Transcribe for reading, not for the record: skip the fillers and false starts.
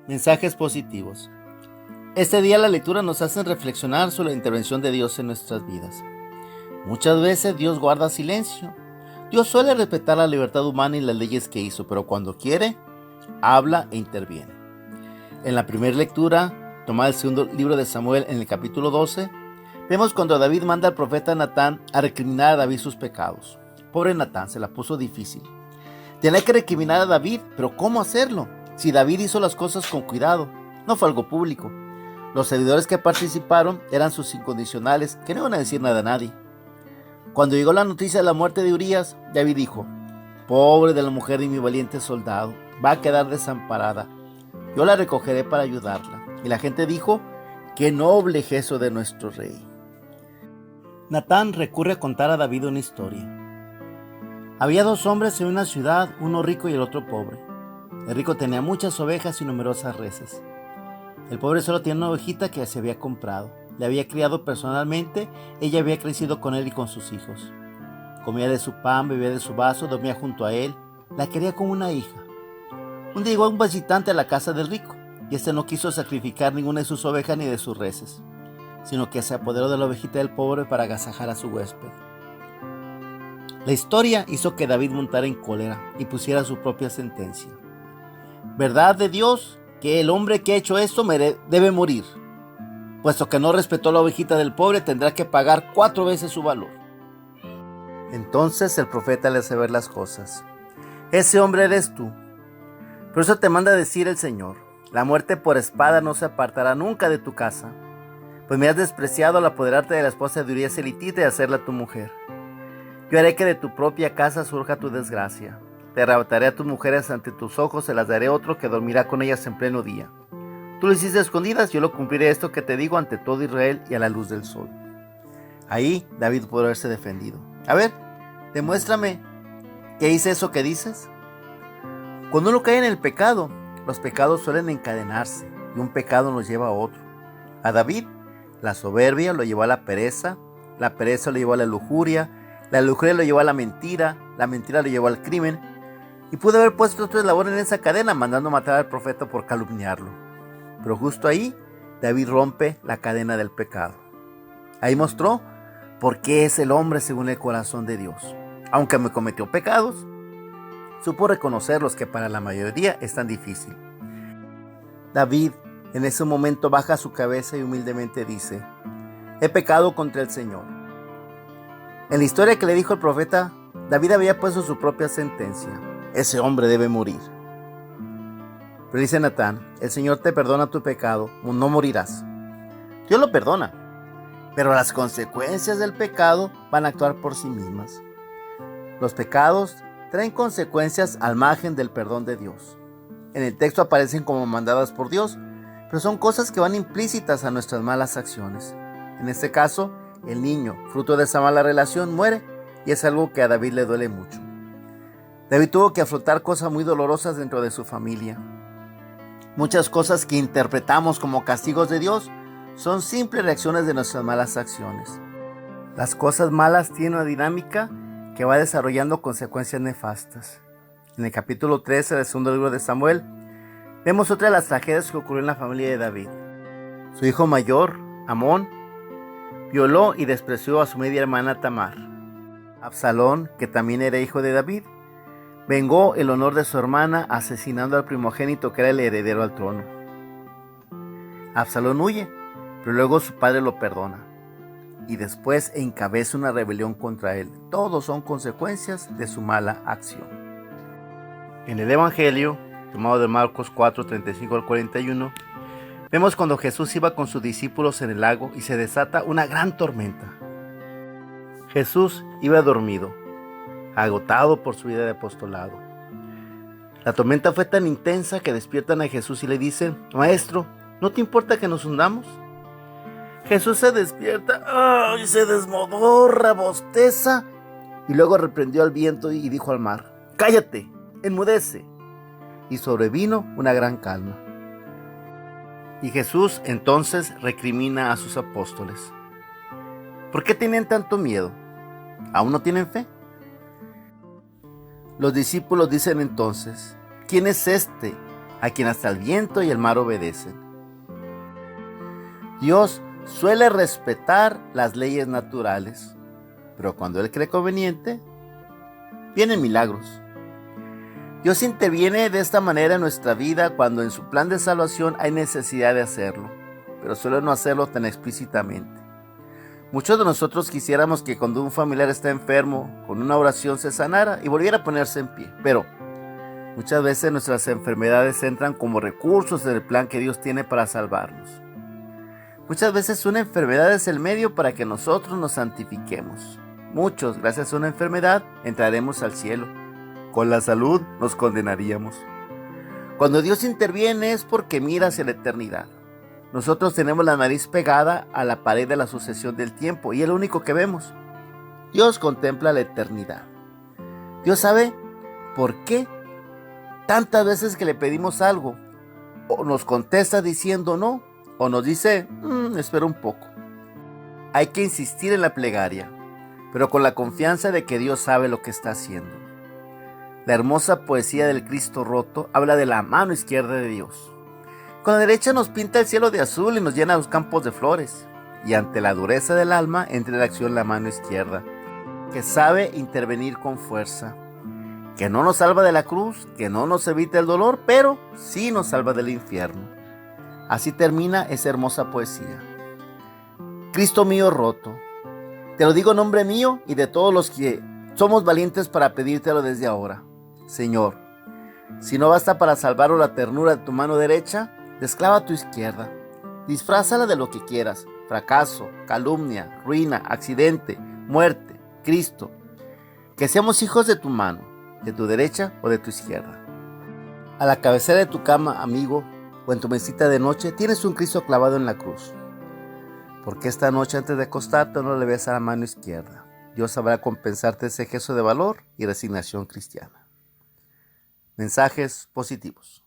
Mensajes positivos. Este día la lectura nos hace reflexionar sobre la intervención de Dios en nuestras vidas. Muchas veces Dios guarda silencio. Dios suele respetar la libertad humana y las leyes que hizo, pero cuando quiere, habla e interviene. En la primera lectura, tomada del segundo libro de Samuel en el capítulo 12, vemos cuando David manda al profeta Natán a recriminar a David sus pecados. Pobre Natán, se la puso difícil. Tenía que recriminar a David, pero ¿cómo hacerlo? Si David hizo las cosas con cuidado, no fue algo público. Los servidores que participaron eran sus incondicionales, que no iban a decir nada a nadie. Cuando llegó la noticia de la muerte de Urías, David dijo: pobre de la mujer de mi valiente soldado, va a quedar desamparada. Yo la recogeré para ayudarla. Y la gente dijo: qué noble gesto de nuestro rey. Natán recurre a contar a David una historia. Había dos hombres en una ciudad, uno rico y el otro pobre. El rico tenía muchas ovejas y numerosas reses. El pobre solo tenía una ovejita que se había comprado. Le había criado personalmente, ella había crecido con él y con sus hijos. Comía de su pan, bebía de su vaso, dormía junto a él. La quería como una hija. Un día llegó un visitante a la casa del rico, y este no quiso sacrificar ninguna de sus ovejas ni de sus reses, sino que se apoderó de la ovejita del pobre para agasajar a su huésped. La historia hizo que David montara en cólera y pusiera su propia sentencia. ¿Verdad de Dios que el hombre que ha hecho esto debe morir? Puesto que no respetó la ovejita del pobre, tendrá que pagar 4 veces su valor. Entonces el profeta le hace ver las cosas. Ese hombre eres tú. Por eso te manda decir el Señor: la muerte por espada no se apartará nunca de tu casa, pues me has despreciado al apoderarte de la esposa de Urías elitita y hacerla tu mujer. Yo haré que de tu propia casa surja tu desgracia. Te arrebataré a tus mujeres ante tus ojos, se las daré a otro que dormirá con ellas en pleno día. Tú lo hiciste escondidas, yo lo cumpliré esto que te digo ante todo Israel y a la luz del sol. Ahí David pudo haberse defendido. A ver, demuéstrame que hice eso que dices. Cuando uno cae en el pecado, los pecados suelen encadenarse y un pecado nos lleva a otro. A David, la soberbia lo llevó a la pereza lo llevó a la lujuria lo llevó a la mentira lo llevó al crimen, y pudo haber puesto otro eslabón en esa cadena, mandando matar al profeta por calumniarlo. Pero justo ahí, David rompe la cadena del pecado. Ahí mostró por qué es el hombre según el corazón de Dios. Aunque me cometió pecados, supo reconocer los que para la mayoría es tan difícil. David en ese momento baja su cabeza y humildemente dice: he pecado contra el Señor. En la historia que le dijo el profeta, David había puesto su propia sentencia: ese hombre debe morir. Pero dice Natán: el Señor te perdona tu pecado, no morirás. Dios lo perdona, pero las consecuencias del pecado van a actuar por sí mismas. Los pecados traen consecuencias al margen del perdón de Dios. En el texto aparecen como mandadas por Dios, pero son cosas que van implícitas a nuestras malas acciones. En este caso, el niño, fruto de esa mala relación, muere, y es algo que a David le duele mucho. David tuvo que afrontar cosas muy dolorosas dentro de su familia. Muchas cosas que interpretamos como castigos de Dios son simples reacciones de nuestras malas acciones. Las cosas malas tienen una dinámica que va desarrollando consecuencias nefastas. En el capítulo 13 del segundo libro de Samuel, vemos otra de las tragedias que ocurrió en la familia de David. Su hijo mayor, Amón, violó y despreció a su media hermana Tamar. Absalón, que también era hijo de David, vengó el honor de su hermana asesinando al primogénito que era el heredero al trono. Absalón huye, pero luego su padre lo perdona y después encabeza una rebelión contra él. Todos son consecuencias de su mala acción. En el Evangelio, tomado de Marcos 4, 35 al 41, vemos cuando Jesús iba con sus discípulos en el lago y se desata una gran tormenta. Jesús iba dormido, agotado por su vida de apostolado. La tormenta fue tan intensa que despiertan a Jesús y le dicen: Maestro, ¿no te importa que nos hundamos? Jesús se despierta, y se desmodorra, bosteza, y luego reprendió al viento y dijo al mar: cállate, enmudece. Y sobrevino una gran calma. Y Jesús entonces recrimina a sus apóstoles: ¿por qué tienen tanto miedo? ¿Aún no tienen fe? Los discípulos dicen entonces: ¿quién es este a quien hasta el viento y el mar obedecen. Dios suele respetar las leyes naturales, pero cuando Él cree conveniente, vienen milagros. Dios interviene de esta manera en nuestra vida cuando en su plan de salvación hay necesidad de hacerlo, pero suele no hacerlo tan explícitamente. Muchos de nosotros quisiéramos que cuando un familiar está enfermo, con una oración se sanara y volviera a ponerse en pie, pero muchas veces nuestras enfermedades entran como recursos en el plan que Dios tiene para salvarnos. Muchas veces una enfermedad es el medio para que nosotros nos santifiquemos. Muchos, gracias a una enfermedad, entraremos al cielo. Con la salud nos condenaríamos. Cuando Dios interviene es porque mira hacia la eternidad. Nosotros tenemos la nariz pegada a la pared de la sucesión del tiempo y es lo único que vemos. Dios contempla la eternidad. Dios sabe por qué tantas veces que le pedimos algo, o nos contesta diciendo no, o nos dice, espera un poco. Hay que insistir en la plegaria, pero con la confianza de que Dios sabe lo que está haciendo. La hermosa poesía del Cristo roto habla de la mano izquierda de Dios. Con la derecha nos pinta el cielo de azul y nos llena los campos de flores. Y ante la dureza del alma entra en acción la mano izquierda, que sabe intervenir con fuerza, que no nos salva de la cruz, que no nos evita el dolor, pero sí nos salva del infierno. Así termina esa hermosa poesía. Cristo mío roto, te lo digo en nombre mío y de todos los que somos valientes para pedírtelo desde ahora. Señor, si no basta para salvar la ternura de tu mano derecha, desclava tu izquierda, disfrázala de lo que quieras, fracaso, calumnia, ruina, accidente, muerte, Cristo. Que seamos hijos de tu mano, de tu derecha o de tu izquierda. A la cabecera de tu cama, amigo, o en tu mesita de noche, tienes un Cristo clavado en la cruz. Porque esta noche antes de acostarte no le ves a la mano izquierda. Dios sabrá compensarte ese gesto de valor y resignación cristiana. Mensajes positivos.